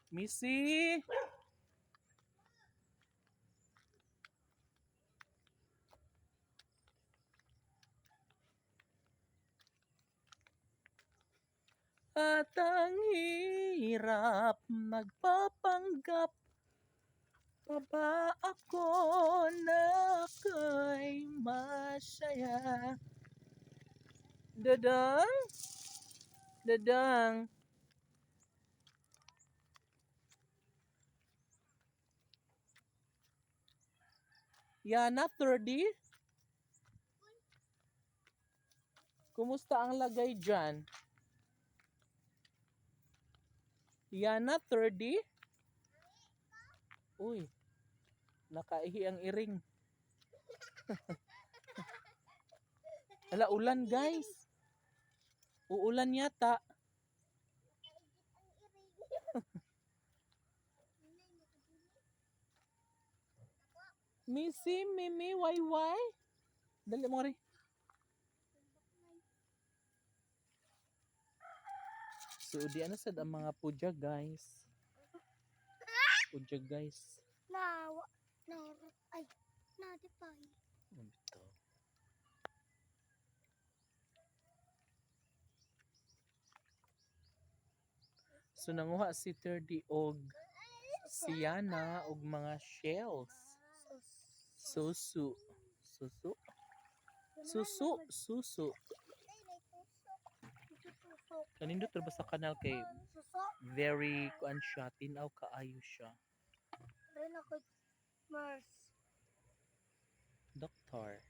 Missy! At ang hirap magpapanggap pa ba ako na ako'y masaya? Dadang? Dadang? Yana, 30? Kumusta ang lagay dyan? Yana, 30? Uy, nakaihi ang iring. Ala, ulan guys. Uulan yata. Missy, Mimi, Wayway. Dali mo rin. So, di ano sad ang mga pudya guys. Pudya guys. Di pa. Ito. So, nanguha si 30 og si Yana og mga shells. Susu. Susu? Susu. Susu. Kanindot ra ba sa kanal kay very kuan siya, tinaw kaayo siya. Doctor.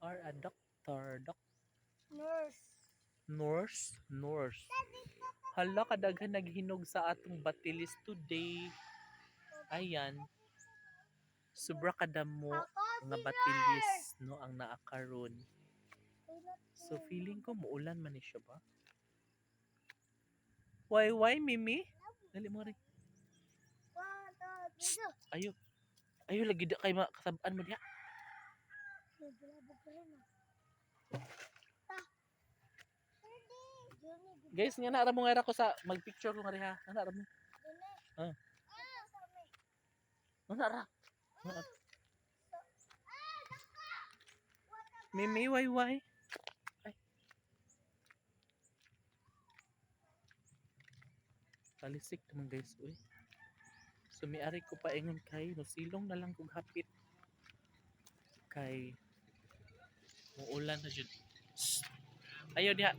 Or a doctor. Nurse. Nurse. Hala, kadaghan naghinog sa atong batilis today. Ayan. Sobra kadamo mga batilis no ang naakaron. So feeling ko muulan man ni siya ba? Why Mimi? Dali mo rin. Ayo. Ayo lagi da kay makasabaan mo diha. Guys, nga na mo nga ko sa magpicture ko nga rin ha. Nga na mo. Ah. Nga na ra. Mimi, why? Ay. Talisik naman guys, uy. So may-ari ko pa ingon kay no silong na lang kog hapit. Kay muulan na jud. Ayaw diha.